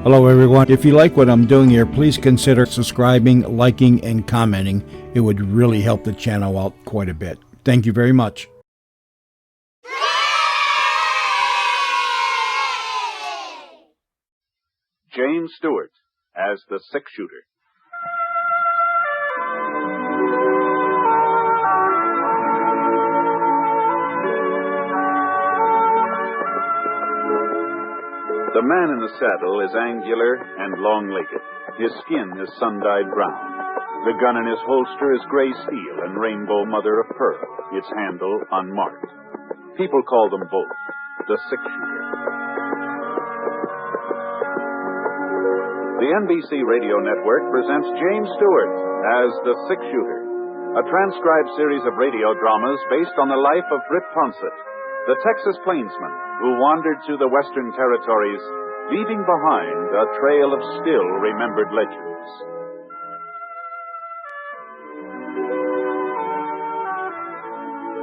Hello, everyone. If you like what I'm doing here, please consider subscribing, liking, and commenting. It would really help the channel out quite a bit. Thank you very much. James Stewart as the six-shooter. The man in the saddle is angular and long-legged. His skin is sun-dyed brown. The gun in his holster is gray steel and rainbow mother of pearl, its handle unmarked. People call them both the six-shooter. The NBC Radio Network presents James Stewart as the six-shooter, a transcribed series of radio dramas based on the life of Britt Ponsett, the Texas plainsman who wandered through the Western Territories, leaving behind a trail of still-remembered legends.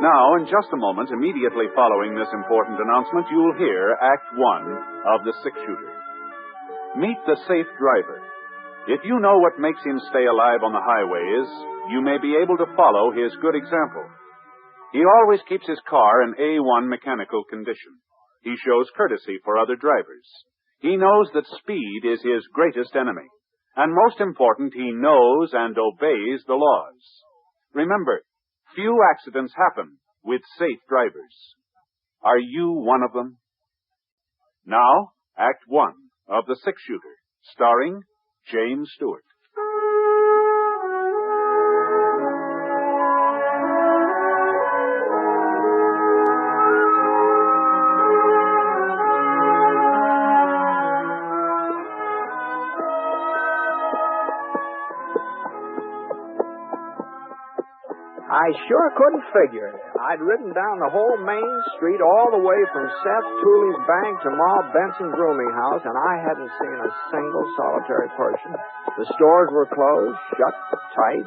Now, in just a moment, immediately following this important announcement, you'll hear Act One of The Six-Shooter. Meet the safe driver. If you know what makes him stay alive on the highways, you may be able to follow his good example. He always keeps his car in A1 mechanical condition. He shows courtesy for other drivers. He knows that speed is his greatest enemy. And most important, he knows and obeys the laws. Remember, few accidents happen with safe drivers. Are you one of them? Now, Act One of The Six-Shooter, starring James Stewart. I sure couldn't figure it. I'd ridden down the whole main street all the way from Seth Tooley's bank to Ma Benson's rooming house, and I hadn't seen a single solitary person. The stores were closed, shut tight.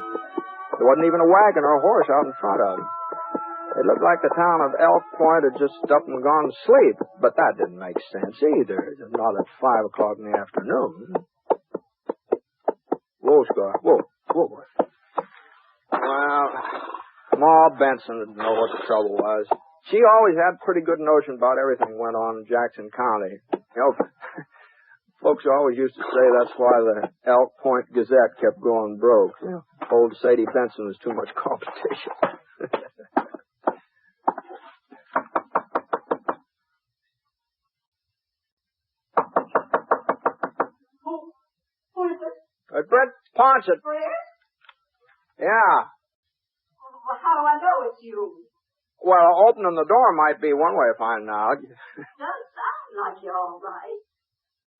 There wasn't even a wagon or a horse out in front of them. It looked like the town of Elk Point had just up and gone to sleep, but that didn't make sense either. Not at 5 o'clock in the afternoon. Whoa, Scar. Whoa. Boy. Well, Ma Benson would know what the trouble was. She always had a pretty good notion about everything went on in Jackson County. You know, folks always used to say that's why the Elk Point Gazette kept going broke. You know, old Sadie Benson was too much competition. Who is it? Brett Ponsett. Brett? Yeah. Well, how do I know it's you? Well, opening the door might be one way of finding out. Does sound like you're all right.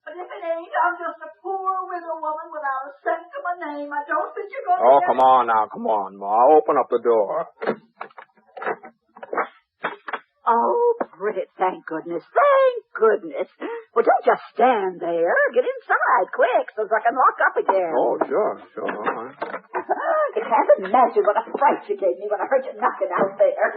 But if it ain't, I'm just a poor widow woman without a cent to my name. I don't think you're going to... Oh, come on now. Come on, Ma. Open up the door. Oh, Britt, thank goodness. Thank goodness. Well, don't just stand there. Get inside, quick, so I can lock up again. Oh, sure. All right. You can't imagine what a fright you gave me when I heard you knocking out there.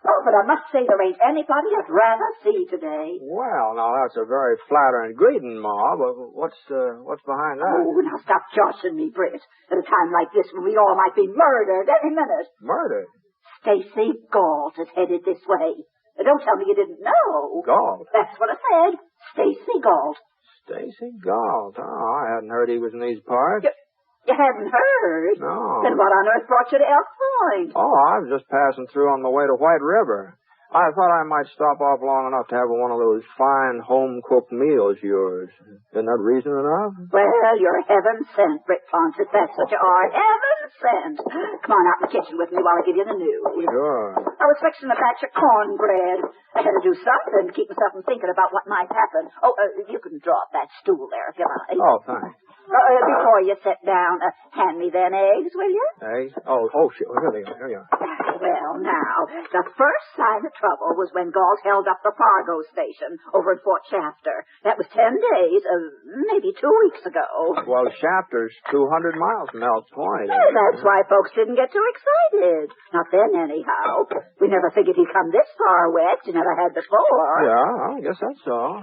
Oh, but I must say there ain't anybody I'd rather see today. Well, now, that's a very flattering greeting, Ma, but what's behind that? Oh, now stop joshing me, Britt. At a time like this when we all might be murdered any minute. Murdered? Stacy Gault is headed this way. Don't tell me you didn't know. Gault? That's what I said. Stacy Gault. Stacy Gault. Oh, I hadn't heard he was in these parts. You hadn't heard? No. Then what on earth brought you to Elk Point? Oh, I was just passing through on the way to White River. I thought I might stop off long enough to have one of those fine home-cooked meals yours. Isn't that reason enough? Well, you're heaven sent, Britt Ponsett. That's what you are. Heaven sent. Come on out in the kitchen with me while I give you the news. Sure. I was fixing a batch of cornbread. I had to do something to keep myself from thinking about what might happen. Oh, you can draw up that stool there if you like. Oh, thanks. Before you sit down, hand me them eggs, will you? Eggs? Oh, shit. Here you are. Well, now, the first sign of trouble was when Gault held up the Fargo station over at Fort Shafter. That was 10 days, maybe 2 weeks ago. Well, Shafter's 200 miles from Elk Point. Well, that's why folks didn't get too excited. Not then, anyhow. We never figured he'd come this far west. You never had before. Yeah, I guess that's so.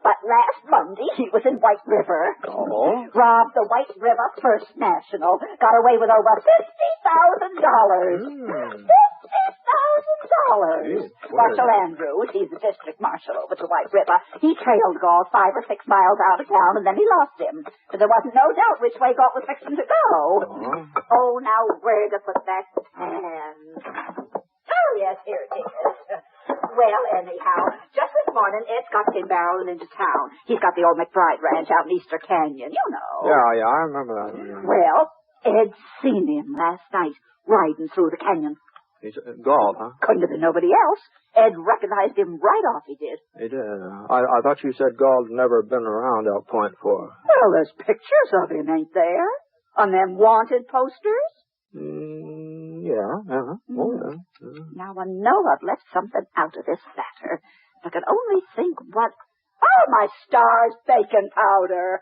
But last Monday, he was in White River. Oh? Robbed the White River First National. Got away with over $50,000. $50,000. Marshal Andrews, he's the district marshal over to White River. He trailed Gault 5 or 6 miles out of town, and then he lost him. But there wasn't no doubt which way Gault was fixing to go. Oh, now where to put that pen? Oh, yes, here it is. Well, anyhow, just this morning, Ed Scott came barreling into town. He's got the old McBride Ranch out in Easter Canyon, you know. Yeah, I remember that. Well, Ed seen him last night riding through the canyon. He's Gault, huh? Couldn't have been nobody else. Ed recognized him right off, he did. He did. I thought you said Gault never been around Elk Point before. Well, there's pictures of him, ain't there? On them wanted posters? Yeah. Uh-huh. Oh, yeah. Now, I know I've left something out of this matter. If I could only think what... Oh, my stars, bacon powder.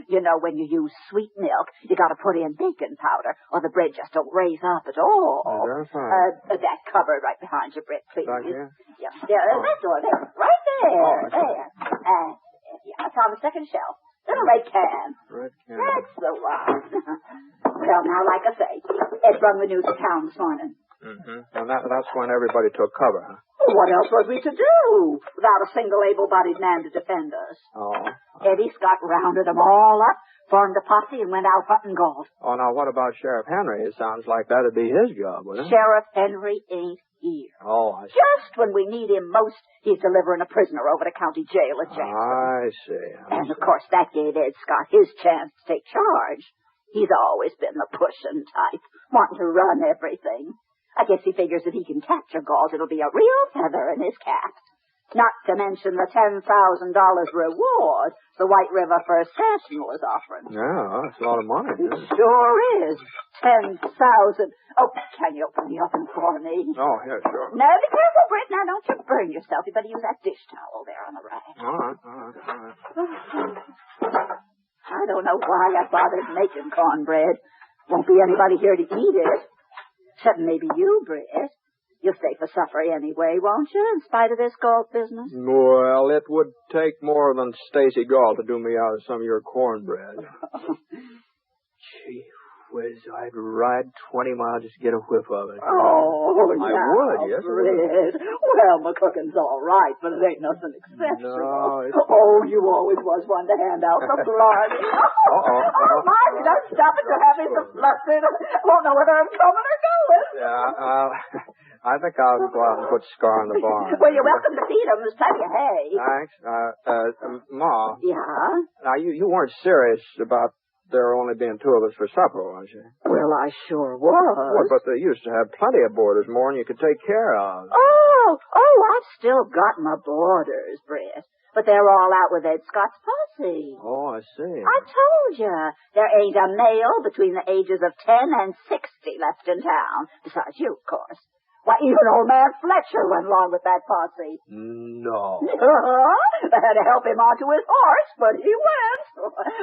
You know, when you use sweet milk, you got to put in bacon powder, or the bread just don't raise up at all. That's fine. That cupboard right behind you, Britt, please. Back here? Yeah, that door there. Right there. Oh, there. Yeah, it's on the second shelf. Little red can. Red can. That's the one. Well, now, like I say, Ed brought the news to town this morning. Mm-hmm. And that's when everybody took cover, huh? What else was we to do without a single able-bodied man to defend us? Oh. Eddie Scott rounded them all up, formed a posse, and went out hunting Gault. Oh, now what about Sheriff Henry? It sounds like that'd be his job, wouldn't it? Sheriff Henry ain't here. Oh, I see. Just when we need him most, he's delivering a prisoner over to county jail at Jackson. I see. And, of course, that gave Ed Scott his chance to take charge. He's always been the pushing type, wanting to run everything. I guess he figures if he can capture Gault, it'll be a real feather in his cap. Not to mention the $10,000 reward the White River First National is offering. Yeah, that's a lot of money. It sure is. 10,000. Oh, can you open the oven for me? Oh, yeah, sure. No, be careful, Britt. Now, don't you burn yourself. You better use that dish towel there on the rack. All right. I don't know why I bothered making cornbread. Won't be anybody here to eat it. Except maybe you, Britt. You'll stay for supper anyway, won't you, in spite of this Gault business? Well, it would take more than Stacy Gault to do me out of some of your cornbread. Gee whiz, I'd ride 20 miles just to get a whiff of it. Oh, I would, yes. Britt. Well, my cooking's all right, but it ain't nothing exceptional. No, Oh, you always was one to hand out the blarney. Oh, my, don't stop it. You're having some flustered. I won't know whether I'm coming or going. Yeah, I think I'll go out and put Scar on the barn. Well, you're welcome to feed him. There's plenty of hay. Thanks. Ma. Yeah? Now, you weren't serious about there only being 2 of us for supper, was you? Well, I sure was. Well, but they used to have plenty of boarders, more than you could take care of. Oh, I've still got my boarders, Britt. But they're all out with Ed Scott's posse. Oh, I see. I told you. There ain't a male between the ages of 10 and 60 left in town. Besides you, of course. Why, even old man Fletcher went along with that posse. No. They had to help him onto his horse, but he went.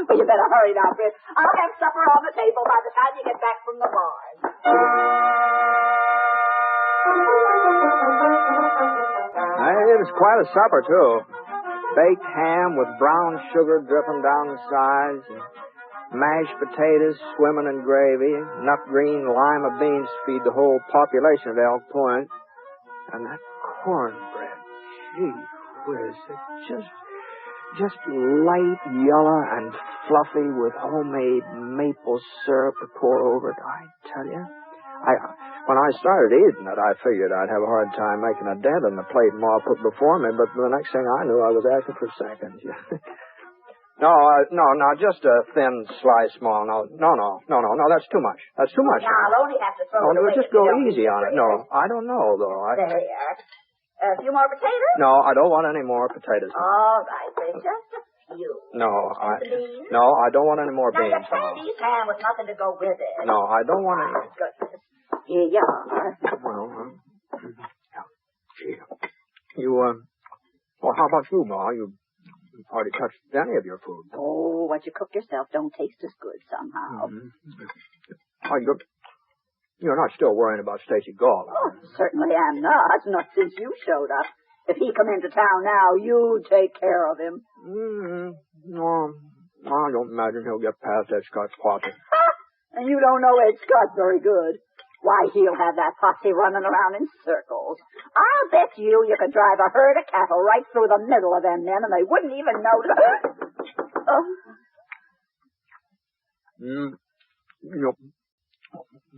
Well, you better hurry now, Britt. I'll have supper on the table by the time you get back from the barn. It was quite a supper, too. Baked ham with brown sugar dripping down the sides, and mashed potatoes swimming in gravy, enough green lima beans to feed the whole population of Elk Point. And that cornbread, gee whiz, it just light yellow and fluffy with homemade maple syrup to pour over it. I tell you, when I started eating it, I figured I'd have a hard time making a dent in the plate Ma put before me, but the next thing I knew, I was asking for seconds. No, just a thin slice, small. No, that's too much. That's too much. Now, I'll only have to throw it away. Just go easy on it. No, I don't know, though. There. A few more potatoes? No, I don't want any more potatoes. All right, then, just a few. No, beans? No, I don't want any more now, beans. Now, Chinese ham with nothing to go with it. No, I don't want any. Goodness. Here you are. Well, gee. Well, how about you, Ma? You hardly touched any of your food. Oh, what you cook yourself don't taste as good somehow. Mm-hmm. Oh, you're not still worrying about Stacy Gault. Oh, certainly I'm not since you showed up. If he come into town now, you take care of him. No, I don't imagine he'll get past Ed Scott's posse. And you don't know Ed Scott very good. Why, he'll have that posse running around in circles. I'll bet you could drive a herd of cattle right through the middle of them men, and they wouldn't even notice.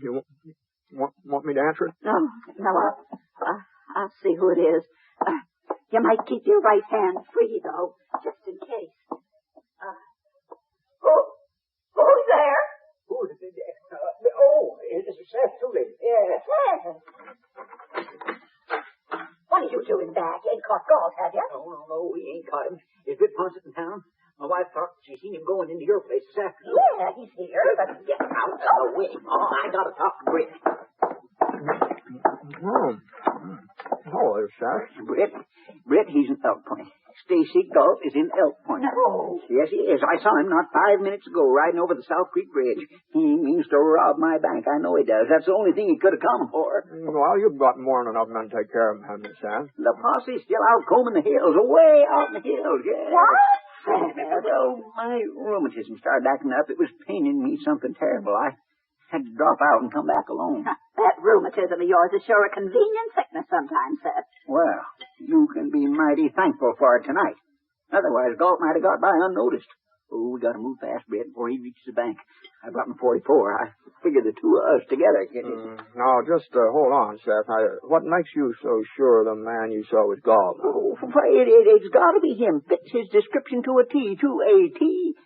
You want me to answer it? No, I'll see who it is. You might keep your right hand free, though, just in case. Who's there? Who's there? It's Seth Tooley. Yes. What are you doing back? You ain't caught Gault, have you? No, we ain't caught him. Is Britt Ponset in town? My wife thought she seen him going into your place this afternoon. Yeah, he's here, but get out of the way. Oh, I gotta talk to Britt. Hello there, Seth. Britt, he's in Elk Point. Stacy Gault is in Elk Point. No. Yes, he is. I saw him not 5 minutes ago riding over the South Creek Bridge. He means to rob my bank. I know he does. That's the only thing he could have come for. Well, you've got more than enough men to take care of him, haven't you, Sam? The posse's still out combing the hills, away out in the hills, yes. What? Well, my rheumatism started acting up. It was paining me something terrible. I had to drop out and come back alone. That rheumatism of yours is sure a convenient sickness sometimes, Seth. Well, you can be mighty thankful for it tonight. Otherwise, Gault might have got by unnoticed. Oh, we got to move fast, Britt, before he reaches the bank. I brought him 44. I figure the two of us together can... Now, just hold on, Seth. What makes you so sure the man you saw was Gault? Oh, it's got to be him. Fits his description to a T,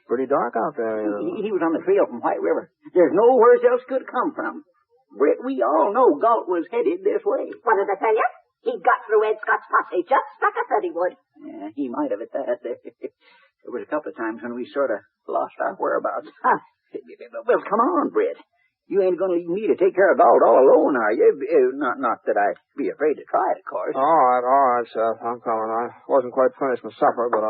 Pretty dark out there, you know. He was on the trail from White River. There's nowhere else could have come from. Britt, we all know Gault was headed this way. What did I tell you? He got through Ed Scott's posse just like I said he would. Yeah, he might have at that. There was a couple of times when we sort of lost our whereabouts. Well, come on, Britt. You ain't going to leave me to take care of Gault all alone, are you? Not that I'd be afraid to try it, of course. All right, Seth. I'm coming. I wasn't quite finished my supper, but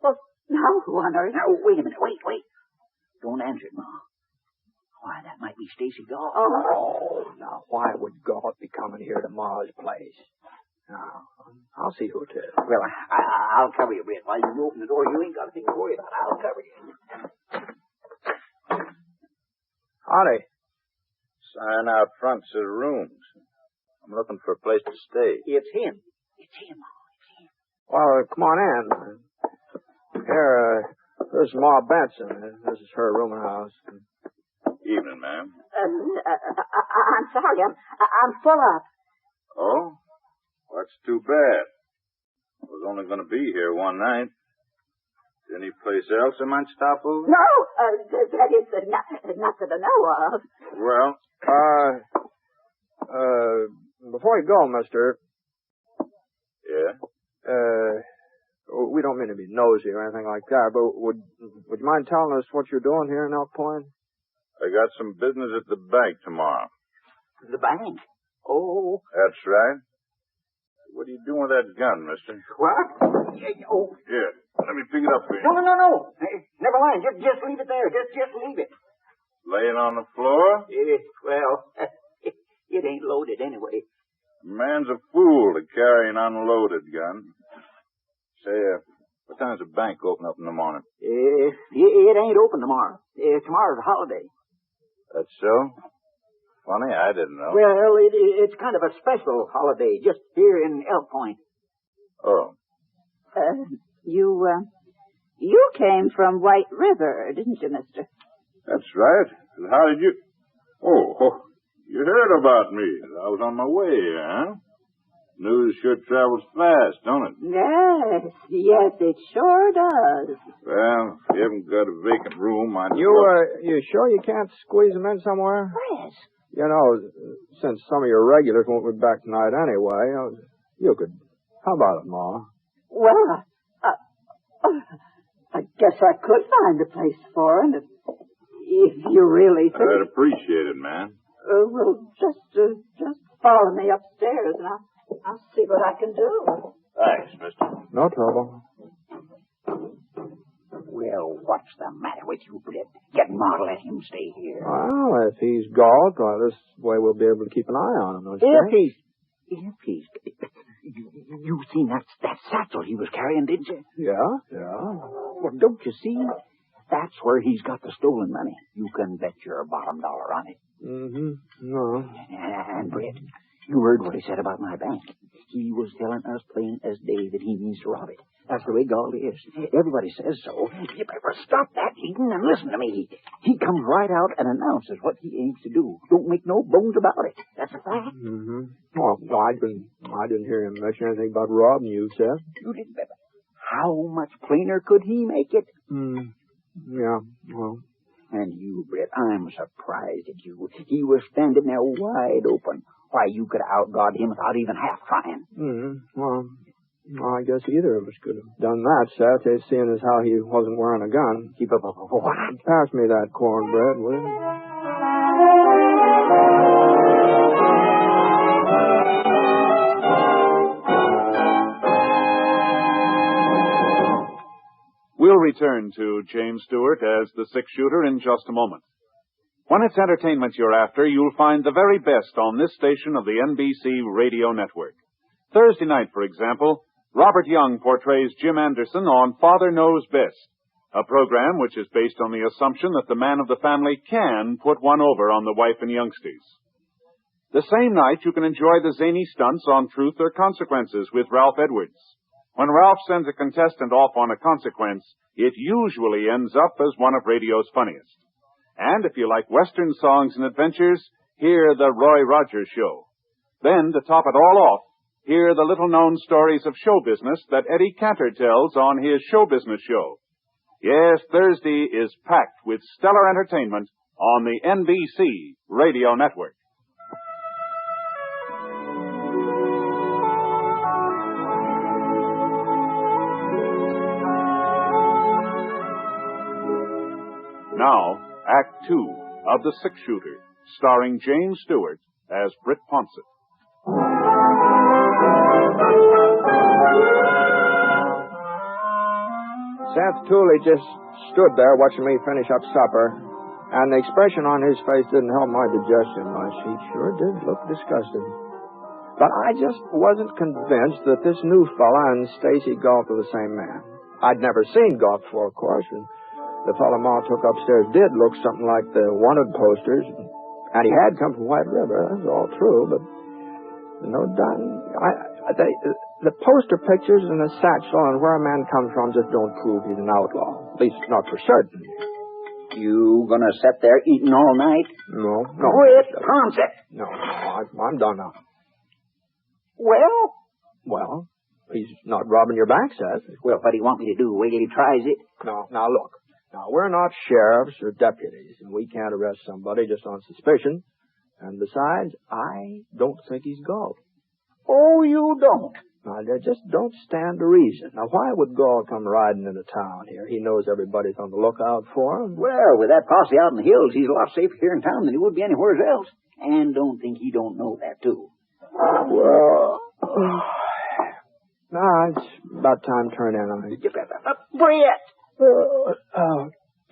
Well, now who on earth? Now, wait a minute. Wait. Don't answer it, Ma. Why, that might be Stacy Gault. Oh, now, why would Gault be coming here to Ma's place? Now, I'll see who it is. Well, I'll cover you, Britt. While you open the door, you ain't got a thing to worry about. I'll cover you. Howdy. Sign out front says rooms. I'm looking for a place to stay. It's him. Well, come on in. Here, this is Ma Benson. This is her room and house. Evening, ma'am. I'm sorry. I'm full up. Oh? That's too bad. I was only going to be here one night. Any place else I might stop over? No, that is not that I know of. Well? Before you go, mister. Yeah? We don't mean to be nosy or anything like that, but would you mind telling us what you're doing here in Elk Point? I got some business at the bank tomorrow. The bank? Oh. That's right. What are you doing with that gun, mister? What? Here, let me pick it up for you. No. Hey, never mind. Just leave it there. Just leave it. Laying on the floor? Well, it ain't loaded anyway. A man's a fool to carry an unloaded gun. Say, what time's the bank open up in the morning? It ain't open tomorrow. Tomorrow's a holiday. That's so? Funny, I didn't know. Well, it's kind of a special holiday just here in Elk Point. Oh. You came from White River, didn't you, mister? That's right. How did you... Oh, you heard about me. I was on my way, huh? News sure travels fast, don't it? Yes, it sure does. Well, if you haven't got a vacant room, You sure you can't squeeze them in somewhere? Yes. You know, since some of your regulars won't be back tonight anyway, you could... How about it, Ma? Well, I guess I could find a place for him if you really think... I'd appreciate it, man. Well, just follow me upstairs and I'll see what I can do. Thanks, mister. No trouble. Well, what's the matter with you, Britt? Get Ma to let him stay here. Well, if he's Gault, this way we'll be able to keep an eye on him, don't you think? If he's... You seen that satchel he was carrying, didn't you? Yeah. Well, don't you see? That's where he's got the stolen money. You can bet your bottom dollar on it. Mm-hmm. No. And, Britt, you heard what he said about my bank. He was telling us plain as day that he means to rob it. That's the way Gault is. Everybody says so. You better stop that eating and listen to me. He comes right out and announces what he aims to do. Don't make no bones about it. That's a fact. Mm-hmm. Well, I didn't hear him mention anything about robbing you, Seth. You didn't better. How much plainer could he make it? Yeah, well. And you, Britt, I'm surprised at you. He was standing there wide open. Why, you could have outgod him without even half trying. Well, I guess either of us could have done that, Seth, seeing as how he wasn't wearing a gun. Keep up. What? Pass me that cornbread, will you? We'll return to James Stewart as the six-shooter in just a moment. When it's entertainment you're after, you'll find the very best on this station of the NBC radio network. Thursday night, for example, Robert Young portrays Jim Anderson on Father Knows Best, a program which is based on the assumption that the man of the family can put one over on the wife and youngsties. The same night, you can enjoy the zany stunts on Truth or Consequences with Ralph Edwards. When Ralph sends a contestant off on a consequence, it usually ends up as one of radio's funniest. And if you like Western songs and adventures, hear The Roy Rogers Show. Then, to top it all off, hear the little-known stories of show business that Eddie Cantor tells on his Show Business Show. Yes, Thursday is packed with stellar entertainment on the NBC Radio Network. Now, Act Two of The Six-Shooter, starring James Stewart as Britt Ponsett. Seth Tooley just stood there watching me finish up supper, and the expression on his face didn't help my digestion much. He sure did look disgusted. But I just wasn't convinced that this new fella and Stacy Gault were the same man. I'd never seen Gault before, of course, and the fella Ma took upstairs did look something like the wanted posters, and he had come from White River. That's all true, but no doubt. The poster pictures and the satchel and where a man comes from just don't prove he's an outlaw. At least not for certain. You gonna sit there eating all night? No. Britt Ponsett. No, I'm done now. Well, he's not robbing your bank, Seth. Well, what do you want me to do? Wait till he tries it? No, now look. Now, we're not sheriffs or deputies, and we can't arrest somebody just on suspicion. And besides, I don't think he's Gault. Oh, you don't? Now, they just don't stand to reason. Now, why would Gault come riding into town here? He knows everybody's on the lookout for him. Well, with that posse out in the hills, he's a lot safer here in town than he would be anywhere else. And don't think he don't know that, too. Well, it's about time to turn in on it. Britt!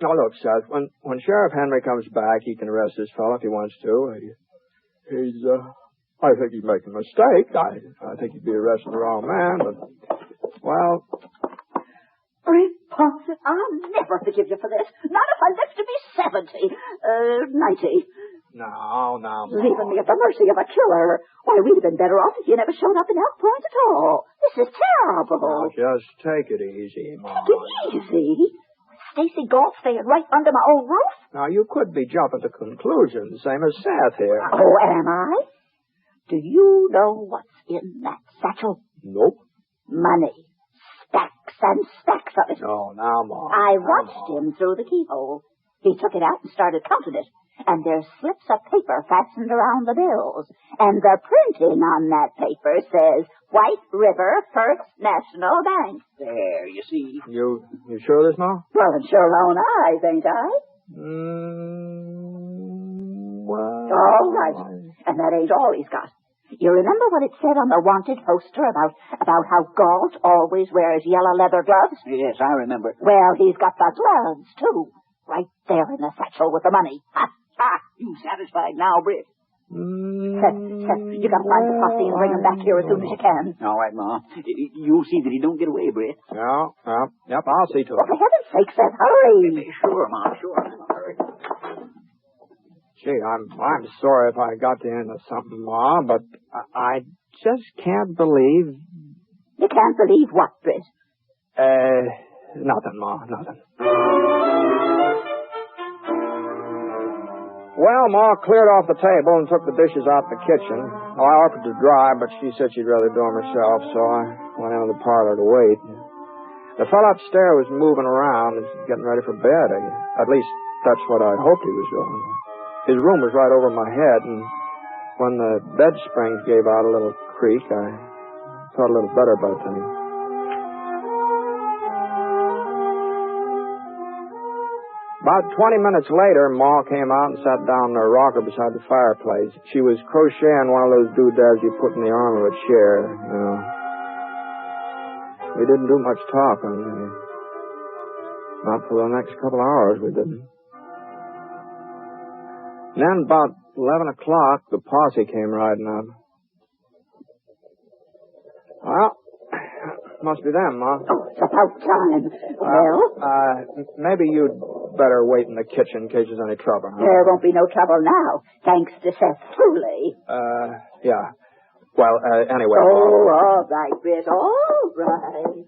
Now, look, Seth, when Sheriff Henry comes back, he can arrest this fellow if he wants to. I think he's making a mistake. I think he'd be arresting the wrong man, but, well... Britt Ponsett, I'll never forgive you for this. Not if I live to be 90. No. Leaving me at the mercy of a killer. Why, we'd have been better off if you never showed up in Elk Point at all. This is terrible. Now, just take it easy, Mom. Take it easy? Stacy Gault staying right under my own roof? Now, you could be jumping to conclusions, same as Seth here. Oh, am I? Do you know what's in that satchel? Nope. Money. Stacks and stacks of it. No, now, Mom. I watched him through the keyhole. He took it out and started counting it. And there's slips of paper fastened around the bills. And the printing on that paper says White River First National Bank. There, you see. You sure of this, Ma? Well, it's your own eyes, ain't I? Well... All right. And that ain't all he's got. You remember what it said on the wanted poster about how Gault always wears yellow leather gloves? Yes, I remember. Well, he's got the gloves, too. Right there in the satchel with the money. Ha! You satisfied now, Britt? Seth, you gotta find the posse and bring them back here as soon as you can. All right, Ma. You'll see that he don't get away, Britt. Yep, I'll see to Oh, it. for heaven's sake, Seth, hurry. Sure, Ma, sure. Hurry. Gee, I'm sorry if I got you into something, Ma, but I just can't believe... You can't believe what, Britt? Nothing, Ma, nothing. Well, Ma cleared off the table and took the dishes out the kitchen. Well, I offered to dry, but she said she'd rather do them herself, so I went into the parlor to wait. The fellow upstairs was moving around and getting ready for bed. At least, that's what I hoped he was doing. His room was right over my head, and when the bed springs gave out a little creak, I felt a little better about things. About 20 minutes later, Ma came out and sat down in her rocker beside the fireplace. She was crocheting one of those doodads you put in the arm of a chair, you know. We didn't do much talking. Not for the next couple of hours, we didn't. And then about 11 o'clock, the posse came riding up. Well, must be them, Ma. Oh, it's about time. Well? Maybe you'd better wait in the kitchen in case there's any trouble, huh? There won't be no trouble now, thanks to Seth Tooley. Yeah. Well, anyway. Oh, all right, Britt, all right.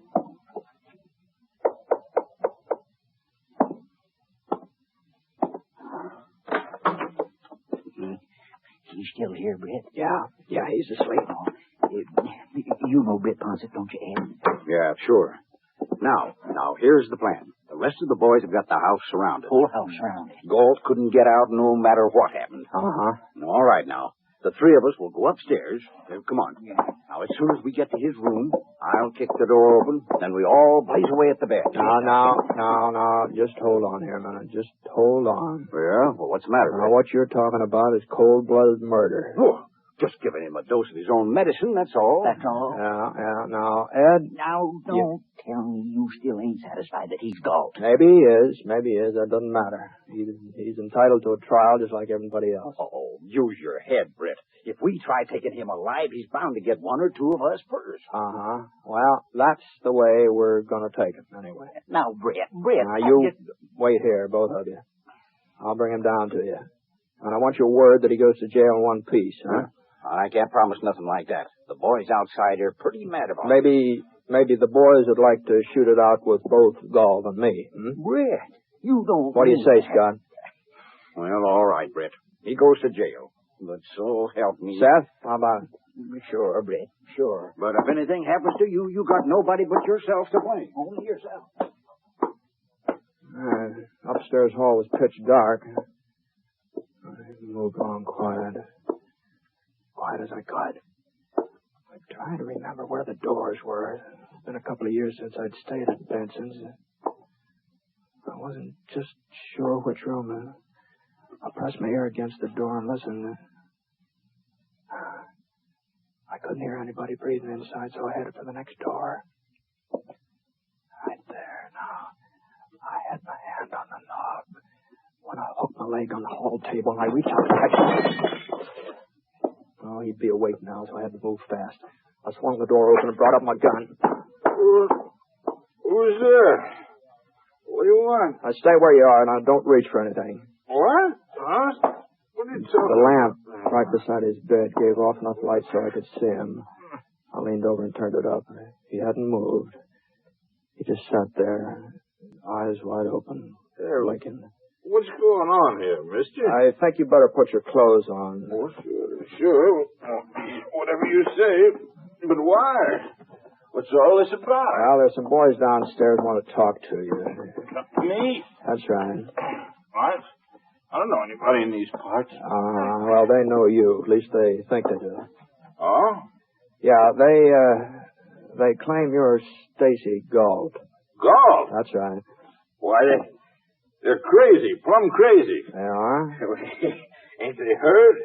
He's still here, Britt. Yeah, he's asleep. You know Britt Ponset, don't you, Ed? Yeah, sure. Now, here's the plan. The rest of the boys have got the house surrounded. Whole house surrounded. Gault couldn't get out no matter what happened. Uh-huh. All right, now. The three of us will go upstairs. Come on. Yeah. Now, as soon as we get to his room, I'll kick the door open, then we all blaze away at the bed. No. Just hold on here a minute. Just hold on. Yeah? Well, what's the matter? Now, what you're talking about is cold-blooded murder. Oh, just giving him a dose of his own medicine, that's all. That's all? Yeah. Now, Ed... Now, don't tell me you still ain't satisfied that he's Gault. Maybe he is. That doesn't matter. He's entitled to a trial just like everybody else. Oh, use your head, Britt. If we try taking him alive, he's bound to get one or two of us first. Uh-huh. Well, that's the way we're going to take it, anyway. Now, Britt. Now, you wait here, both of you. I'll bring him down to you. And I want your word that he goes to jail in one piece, huh? I can't promise nothing like that. The boys outside are pretty mad about it. Maybe the boys would like to shoot it out with both Gault and me. Britt, you don't... What do you say, Scott? Well, all right, Britt. He goes to jail. But so help me. Seth, how about it? Sure, Britt, sure. But if anything happens to you, you got nobody but yourself to blame. Only yourself. Upstairs hall was pitch dark. I moved on quiet as I could. I tried to remember where the doors were. It's been a couple of years since I'd stayed at Benson's. I wasn't just sure which room. I pressed my ear against the door and listened. I couldn't hear anybody breathing inside, so I headed for the next door. Right there now. I had my hand on the knob when I hooked my leg on the hall table and I reached out to touch. Oh, he'd be awake now, so I had to move fast. I swung the door open and brought up my gun. Who's there? What do you want? Now stay where you are, and don't reach for anything. What? Huh? What are you talking The lamp right beside his bed gave off enough light so I could see him. I leaned over and turned it up. He hadn't moved. He just sat there, eyes wide open, blinking. What's going on here, mister? I think you better put your clothes on. Oh, sure. Whatever you say. But why? What's all this about? Well, there's some boys downstairs who want to talk to you. Me? That's right. What? I don't know anybody in these parts. Well, they know you. At least they think they do. Oh? Yeah, they claim you're Stacy Gault. Gault? That's right. Why, they're crazy, plumb crazy. They are? Ain't they heard?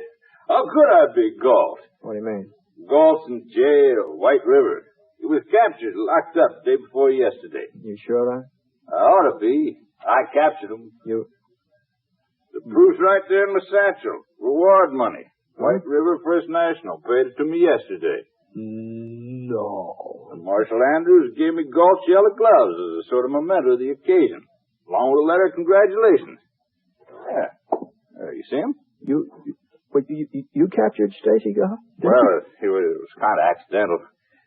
How could I be Gault? What do you mean? Gault in jail, White River. He was captured, locked up day before yesterday. You sure of that? I ought to be. I captured him. You... The proof's right there in my satchel. Reward money. White River First National paid it to me yesterday. No. And Marshal Andrews gave me Gault's yellow gloves as a sort of memento of the occasion, along with a letter of congratulations. Yeah. You see him? You captured Stacy, Gault? Well, it was kind of accidental.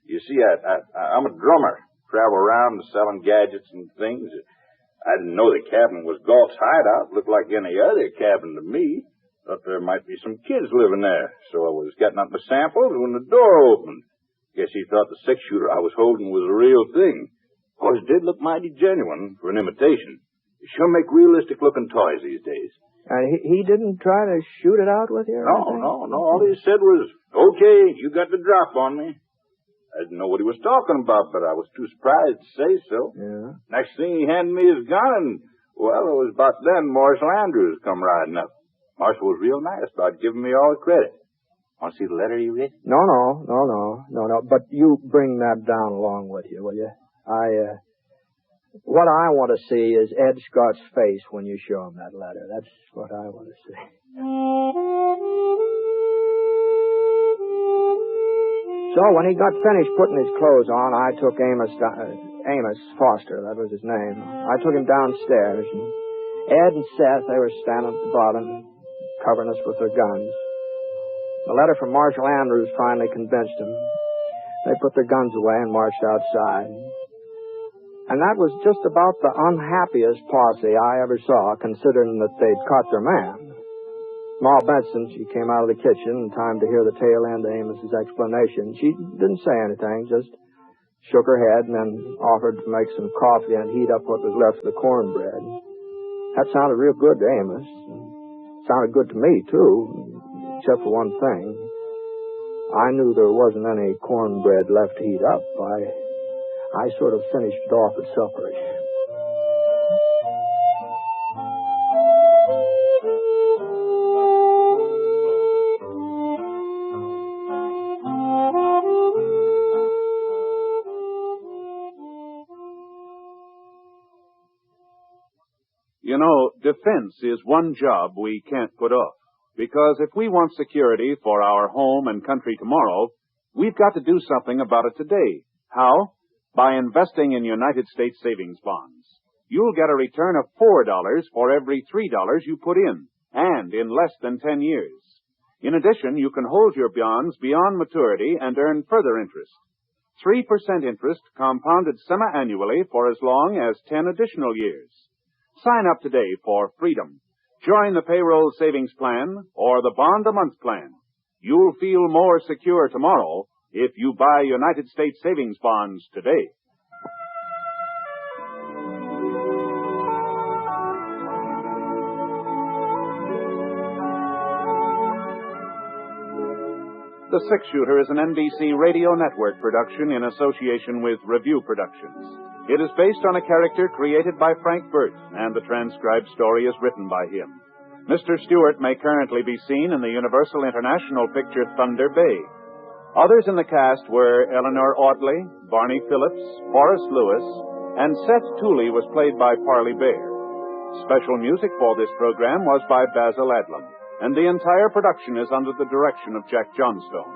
You see, I'm a drummer. Travel around selling gadgets and things. I didn't know the cabin was Gault's hideout. Looked like any other cabin to me. Thought there might be some kids living there. So I was getting up my samples when the door opened. Guess he thought the six-shooter I was holding was a real thing. Of course, it did look mighty genuine for an imitation. They sure make realistic-looking toys these days. And he didn't try to shoot it out with you? No. All he said was, okay, you got the drop on me. I didn't know what he was talking about, but I was too surprised to say so. Yeah. Next thing he handed me his gun, and, well, it was about then Marshal Andrews come riding up. Marshal was real nice about giving me all the credit. Want to see the letter he read? No. But you bring that down along with you, will you? What I want to see is Ed Scott's face when you show him that letter. That's what I want to see. So when he got finished putting his clothes on, I took Amos Foster, that was his name. I took him downstairs, and Ed and Seth, they were standing at the bottom, covering us with their guns. The letter from Marshal Andrews finally convinced them. They put their guns away and marched outside. And that was just about the unhappiest posse I ever saw, considering that they'd caught their man. Ma Benson, she came out of the kitchen in time to hear the tail end of Amos's explanation. She didn't say anything, just shook her head and then offered to make some coffee and heat up what was left of the cornbread. That sounded real good to Amos. Sounded good to me, too, except for one thing. I knew there wasn't any cornbread left to heat up. I sort of finished it off at supper. You know, defense is one job we can't put off. Because if we want security for our home and country tomorrow, we've got to do something about it today. How? By investing in United States savings bonds. You'll get a return of $4 for every $3 you put in, and in less than 10 years. In addition, you can hold your bonds beyond maturity and earn further interest. 3% interest compounded semi-annually for as long as 10 additional years. Sign up today for freedom. Join the payroll savings plan or the bond-a-month plan. You'll feel more secure tomorrow if you buy United States savings bonds today. The Six Shooter is an NBC Radio Network production in association with Review Productions. It is based on a character created by Frank Burt, and the transcribed story is written by him. Mr. Stewart may currently be seen in the Universal International picture Thunder Bay. Others in the cast were Eleanor Audley, Barney Phillips, Horace Lewis, and Seth Tooley was played by Parley Bear. Special music for this program was by Basil Adlam, and the entire production is under the direction of Jack Johnstone.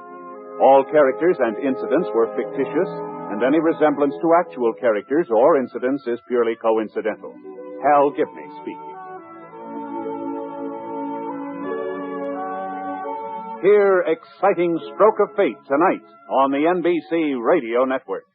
All characters and incidents were fictitious, and any resemblance to actual characters or incidents is purely coincidental. Hal Gibney speaking. Hear Exciting Stroke of Fate tonight on the NBC Radio Network.